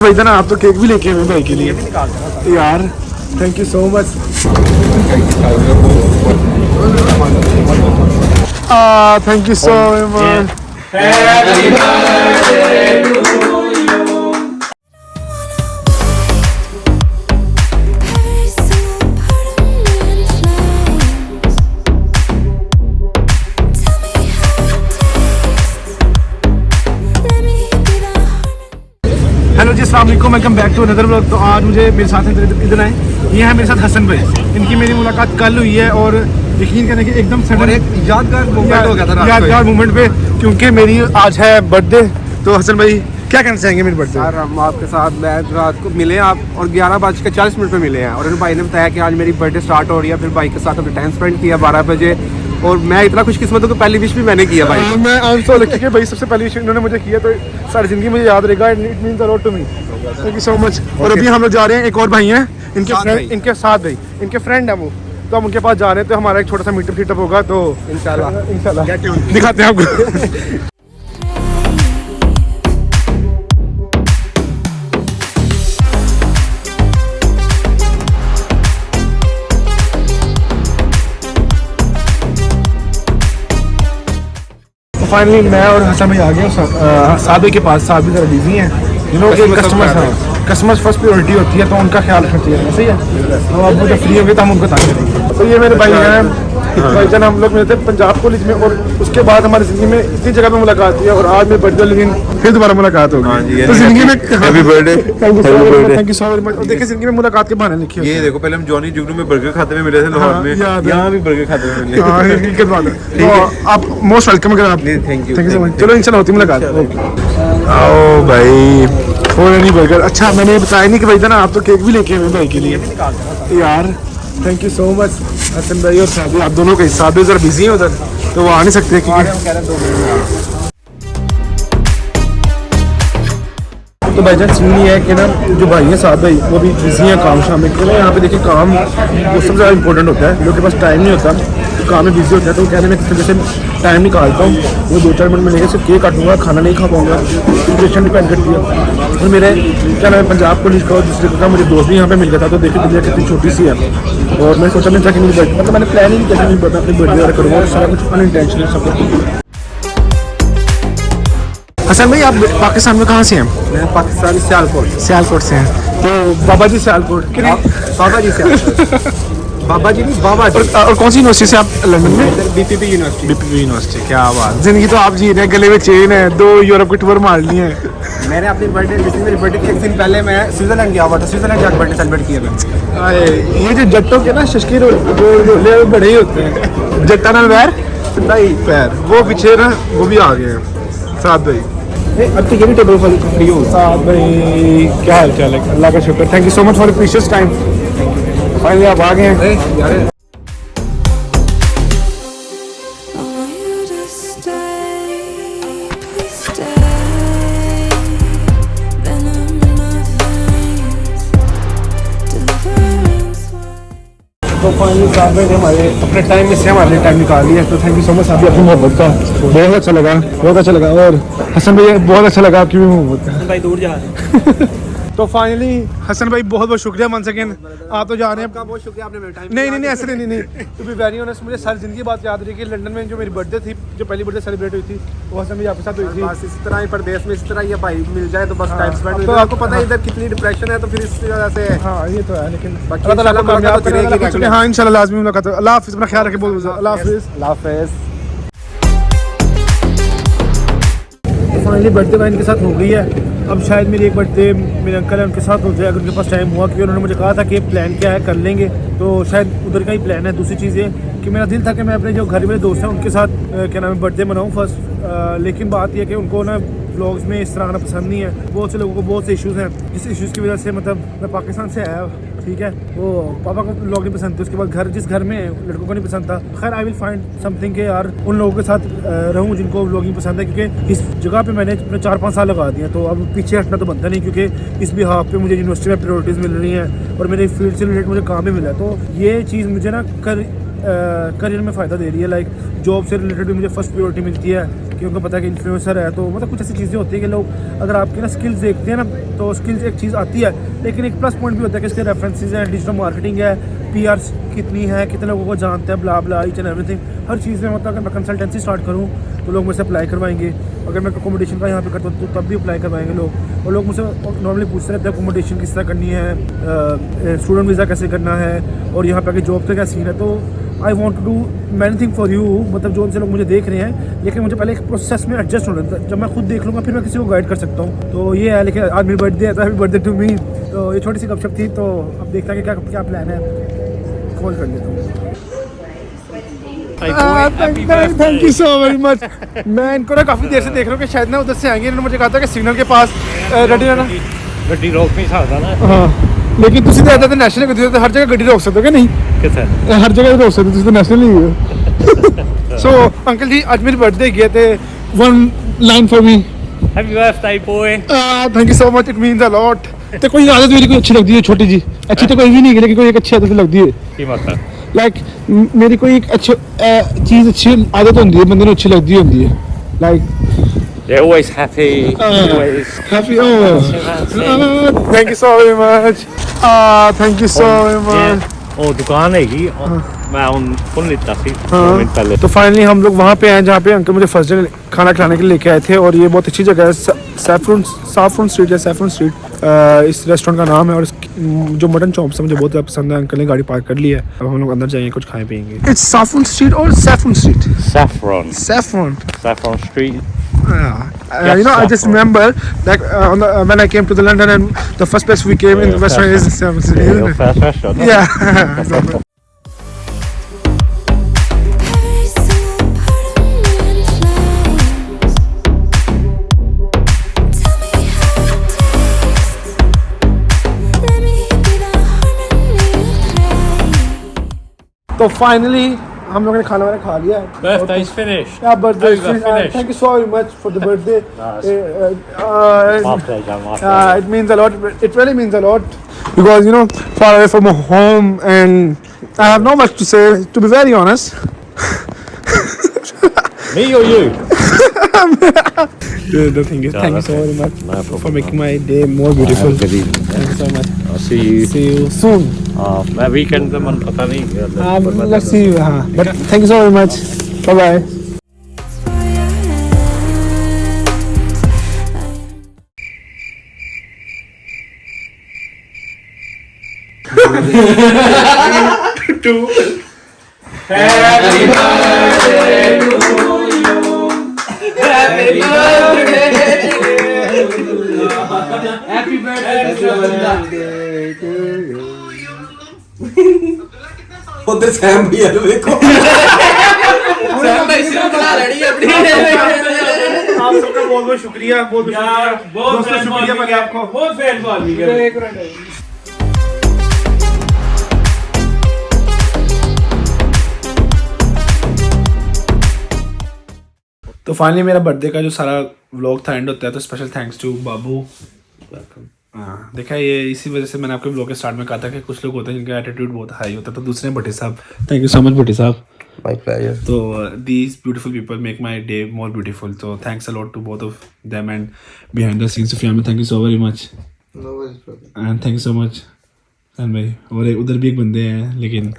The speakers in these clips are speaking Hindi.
भाई था ना, आप तो केक भी लेके आए भाई के लिए यार। Thank you so much. Thank you so much. Hello ji, अस्सलाम वालेकुम, welcome back to another vlog. तो आज मुझे मेरे साथ इधर आए, ये है मेरे साथ हसन भाई। इनकी मेरी मुलाकात कल हुई है और यकीन करने की एकदम सडन एक यादगार मोमेंट हो गया था, यादगार मोमेंट पे, क्योंकि मेरी आज है बर्थडे। तो हसन भाई क्या कहना चाहेंगे मेरे बर्थडे? यार हम आपके साथ मैं रात को मिले आप और 11:40 पे मिले हैं और इन भाई ने बताया कि आज मेरी बर्थडे स्टार्ट हो रही है। फिर भाई के साथ अपने टाइम स्पेंड किया 12 बजे और मैं इतना खुशकिस्मत हूँ कि पहली विश भी मैंने किया भाई। मैं आई एम सो लकी कि भाई सबसे पहली विश इन्होंने मुझे किया, तो सारी जिंदगी मुझे याद रहेगा। It means a lot to me. Thank you so much. और अभी हम लोग जा रहे हैं, एक और भाई हैं इनके फ्रेंड, इनके साथ भाई इनके फ्रेंड है वो, तो हम उनके पास जा रहे हैं। तो हमारा एक छोटा सा मीटअप होगा, तो इंशाल्लाह दिखाते हैं आपको। फाइनली मैं और हसन भाई आ गए सादे के पास। सादे जरा बिजी हैं, यू नो कि कस्टमर्स फर्स्ट प्रायोरिटी होती है, तो उनका ख्याल रखना चाहिए। सही है। तो अब जब फ्री होंगे तो हम उनको ताकि देंगे। तो ये मेरे भाई हैं भाईजान, हम लोग मिले थे पंजाब कॉलेज में और उसके बाद हमारी जिंदगी में इतनी जगह पे मुलाकात हुई है और आज मेरे बर्थडे वाले दिन फिर दोबारा मुलाकात होगी। तो जिंदगी में happy birthday, thank you so very much. और देखिए जिंदगी में मुलाकात के बहाने लिखिए। ये देखो, पहले हम जॉनी जुगनू में बर्गर खाते में मिले थे लाहौर में, यहाँ भी बर्गर खाते में मिले। हां, हकीकत बात है। तो आप मोस्ट वेलकम अगर आप। Thank you so much. चलो इंशाल्लाह होती मुलाकात। आओ भाई, और नहीं बर्गर। अच्छा मैंने बताया नहीं कि भाई था ना, आप तो केक भी लेके आए भाई के लिए यार। Thank you so much Hasan भाई और सादे, आप दोनों के सादे जरा बिजी हैं उधर, तो वो आ नहीं सकते क्योंकि। तो भाईजान सीन ये है कि ना, जो भाई है साद भाई वो भी बिजी हैं काम शाम में। क्योंकि यहाँ पे देखिए काम वो सबसे ज़्यादा इंपॉर्टेंट होता है। लोगों के पास टाइम नहीं होता, तो काम में बिजी होता है। तो कहने में किस तरह से टाइम निकालता हूँ, वो 2-4 मिनट में लेके सिर्फ केक काटूंगा, खाना नहीं खा पाऊंगा, सिचुएशन डिपेंड करती है। और मेरे क्या नाम है, पंजाब पुलिस का और दूसरे का मुझे दोस्त भी यहाँ पे मिल गया था। तो देखिए दुनिया कितनी छोटी सी है और मैं सोचा नहीं था कि मेरी बर्थडे, मतलब मैंने प्लान ही नहीं किया कि मैं अपनी बर्थडे वगैरह करूँगा। सारा कुछ अनइंटेंशनल सब कुछ। हसन भाई आप पाकिस्तान में कहाँ से हैं? मैं पाकिस्तान सियालकोट से हैं। तो बाबा जी सियालकोट, बाबा जी से बाबा जी नहीं, बाबा जी। और कौन सी यूनिवर्सिटी से आप? लंदन में बीपीपी यूनिवर्सिटी। क्या बात, जिंदगी तो आप जी रहे हैं, गले में चेन है, 2 यूरोप की टूर मार ली है। मैंने अपनी बर्थडे, मेरी बर्थडे के एक दिन पहले मैं स्विट्जरलैंड गया हुआ था। स्विट्जरलैंड जाकर बर्थडे सेलिब्रेट किया मैं। ये जो जट्टों के ना शशकी रोले बड़े ही होते हैं, जट्टा नाल वैर नहीं पैर, वो पीछे ना वो भी आ गए हैं साथ भाई। अब तो ये भी टेबल पर फ्री हो। साथ भाई क्या हाल चाल है? अल्लाह का शुक्र। Thank you so much for precious time. Finally आप आ गए हैं। तो फाइनली साथ में हमारे अपने टाइम में से हमारे लिए टाइम निकाल लिया। तो थैंक यू सो मच साहब, आपकी मोहब्बत का बहुत अच्छा लगा, बहुत अच्छा लगा। और हसन भाई बहुत अच्छा लगा आपकी भी मोहब्बत का। भाई दूर जा तो फाइनली हसन भाई बहुत बहुत शुक्रिया वन सेकेंड, आप तो जा रहे हैं। आपका बहुत शुक्रिया, आपने मेरा टाइम नहीं ऐसे नहीं टू बी वेरी ऑनेस्ट, मुझे सारी जिंदगी बात याद रही कि लंदन में जो मेरी बर्थडे थी, जो पहली बर्थडे सेलिब्रेट हुई थी, वो हसन भाई आपके साथ हुई थी। बस इस तरह ही परदेश में इस तरह ये भाई मिल जाए तो बस टाइम स्पेंड। तो आपको पता है इधर कितनी डिप्रेशन है, तो फिर इस वजह से। हाँ ये तो है, लेकिन बाकी अल्लाह ताला को कामयाब तो रहेगी। करेगा। हाँ इंशाल्लाह लाजमी मुलाकात हो। अल्लाह हाफिज़, अपना ख्याल रखें बहुत। अल्लाह हाफिज़। फाइनली बर्थडे का इनके साथ हो गई है। अब शायद मेरी एक बर्थडे मेरे अंकल है उनके साथ हो जाए, अगर उनके पास टाइम हुआ, क्योंकि उन्होंने मुझे कहा था कि प्लान क्या है कर लेंगे, तो शायद उधर का ही प्लान है। दूसरी चीज़ ये कि मेरा दिल था कि मैं अपने जो घर में दोस्त हैं उनके साथ क्या नाम है बर्थडे मनाऊँ फर्स्ट। लेकिन बात यह कि उनको ना व्लॉग्स में इस तरह आना पसंद नहीं है। बहुत से लोगों को बहुत से इश्यूज़ हैं, जिस इश्यूज़ की वजह से मतलब मैं पाकिस्तान से आया, ठीक है, वो पापा को व्लॉग नहीं पसंद थे, उसके बाद जिस घर में लड़कों को नहीं पसंद था। खैर आई विल फाइंड समथिंग के यार उन लोगों के साथ रहूँ जिनको व्लॉगिंग पसंद है, क्योंकि इस जगह पे मैंने अपने 4-5 साल लगा दिए, तो अब पीछे हटना तो बनता नहीं, क्योंकि इस बिहाफ पे मुझे यूनिवर्सिटी में प्रायोरिटीज़ मिल रही हैं और मेरे फील्ड से रिलेटेड मुझे काम भी मिला है। तो ये चीज़ मुझे ना करियर में फ़ायदा दे रही है। लाइक जॉब से रिलेटेड भी मुझे फर्स्ट प्रायोरिटी मिलती है कि उनको पता है कि इन्फ्लुएंसर है। तो मतलब कुछ ऐसी चीज़ें होती है कि लोग अगर आपकी ना स्किल्स देखते हैं ना, तो स्किल्स एक चीज़ आती है, लेकिन एक प्लस पॉइंट भी होता है कि इसके रेफरेंसेस हैं, डिजिटल मार्केटिंग है, PR कितनी है, कितने लोगों को जानते हैं, ब्ला ब्ला ईच एंड एवरीथिंग, हर चीज़ में। मतलब अगर मैं कंसल्टेंसी स्टार्ट करूँ तो लोग मुझसे अप्लाई करवाएंगे, अगर मैं अकोमोडेशन का यहाँ पे करता हूँ तो तब भी अप्लाई करवाएंगे लोग। और लोग मुझसे नॉर्मली पूछते रहते हैं अकोमोडेशन किस तरह करनी है, स्टूडेंट वीज़ा कैसे करना है, और यहाँ पे आके जॉब का क्या सीन है। तो I want to do many thing for you, मतलब जो उनसे लोग मुझे देख रहे हैं, लेकिन मुझे पहले एक प्रोसेस में एडजस्ट होना था। जब मैं खुद देख लूँगा फिर मैं किसी को गाइड कर सकता हूँ। तो ये है, लेकिन आज मेरी बर्थडे है तो हैप्पी बर्थडे टू मी। तो ये छोटी सी गपशप थी, तो अब देखते हैं कि क्या क्या प्लान है। कॉल कर लेता हूँ। Thank you so very much. मैं इनको ना काफ़ी देर से देख रहा हूँ कि शायद ना उधर से आएंगे। इन्होंने मुझे कहा था कि सिग्नल के पास रेडी रहना। गड्डी रोक नहीं सकता ना। हाँ, लेकिन तुम तो आता नेशनल गड्डी तो हर जगह गड्डी रोक सकते हो क्या? नहीं, किथे हर जगह रोक सकते हो, तो नेशनल ही हो। सो अंकल जी, आज मेरी बर्थडे गए थे, one line for me. Happy birthday boy. Thank you so much, it means a lot. तो कोई आदत मेरी कोई अच्छी लगती है, छोटी जी, अच्छी तो कोई भी नहीं है, लेकिन कोई एक अच्छी आदत लगती है। की मतलब लाइक मेरी कोई एक अच्छी चीज़, अच्छी आदत होती है, बंदे को अच्छी लगती होती है। Like they're always happy, always happy. Thank you so very much. Thank you so very much. ਉਹ ਦੁਕਾਨ ਹੈਗੀ ਮੈਂ ਹੁਣ ਫੋਨ ਲਿੱਤਾ ਸੀ ਮਿੰਟ ਪਹਿਲੇ। तो फाइनली हम लोग वहाँ पे हैं जहाँ पे अंकल मुझे फर्स्ट डे खाना खिलाने के लिए लेके आए थे, और ये बहुत अच्छी जगह है, सैफरन स्ट्रीट है, सैफरन स्ट्रीट इस रेस्टोरेंट का नाम है। और जो मटन चॉप्स है मुझे बहुत ज़्यादा पसंद है। अंकल ने गाड़ी पार्क कर ली है, अब हम लोग अंदर जाएंगे, कुछ खाएं पियेंगे। इट्स सैफरन स्ट्रीट और saffron street? Saffron Street. You know, I just remember like when I came to the London, and the first place we came in the restaurant is Saffron Street, Your isn't it? first restaurant. Yeah. तो फाइनली हम लोगों ने खाना वाना खा लिया है। Birthday's finished. Yeah, birthday is How you got finished. finished? Thank you so much for the birthday. My pleasure, my pleasure. It means a lot. It really means a lot because, you know, far away from home, and I have not much to say, to be very honest. Me or you? The thing is, thank you so very much No problem. for making my day more beautiful. Good evening. Thank you so much. I'll see you. See you soon. मैं weekend में मन पता नहीं। Let's see you. But thank you so very much. Bye bye. उधर सैम भैया को देखो। सैम भाई सिर्फ बना रही है अपनी। आप सबका बहुत बहुत शुक्रिया, बहुत बहुत शुक्रिया पहले आपको। बहुत फैन आदमी है। तो फाइनली मेरा बर्थडे का जो सारा व्लॉग था एंड होता है, तो स्पेशल थैंक्स टू बाबू। हाँ, देखा ये इसी वजह से मैंने आपके व्लॉग के स्टार्ट में कहा था कि कुछ लोग होते हैं जिनका एटीट्यूड बहुत हाई होता है, तो दूसरे भट्टी साहब, थैंक यू सो मच भट्टी साहब। My pleasure. तो these beautiful people make my day more beautiful, so thanks a lot to both of them and behind the scenes family, thank you so very much. No worries brother. And thank you so much सन भाई। और उधर भी एक बंदे हैं लेकिन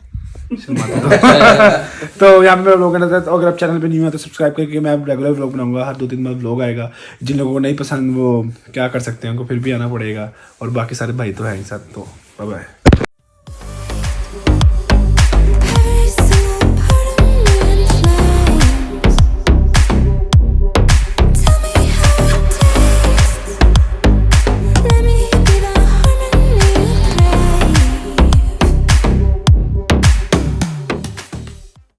तो यहाँ पे मेरा व्लॉग है, तो अगर आप चैनल पे न्यू है तो सब्सक्राइब करके, मैं रेगुलर व्लॉग बनाऊंगा, हर 2-3 बार व्लॉग आएगा। जिन लोगों को नहीं पसंद वो क्या कर सकते हैं, उनको फिर भी आना पड़ेगा, और बाकी सारे भाई तो हैं ही साथ। तो बाय बाय।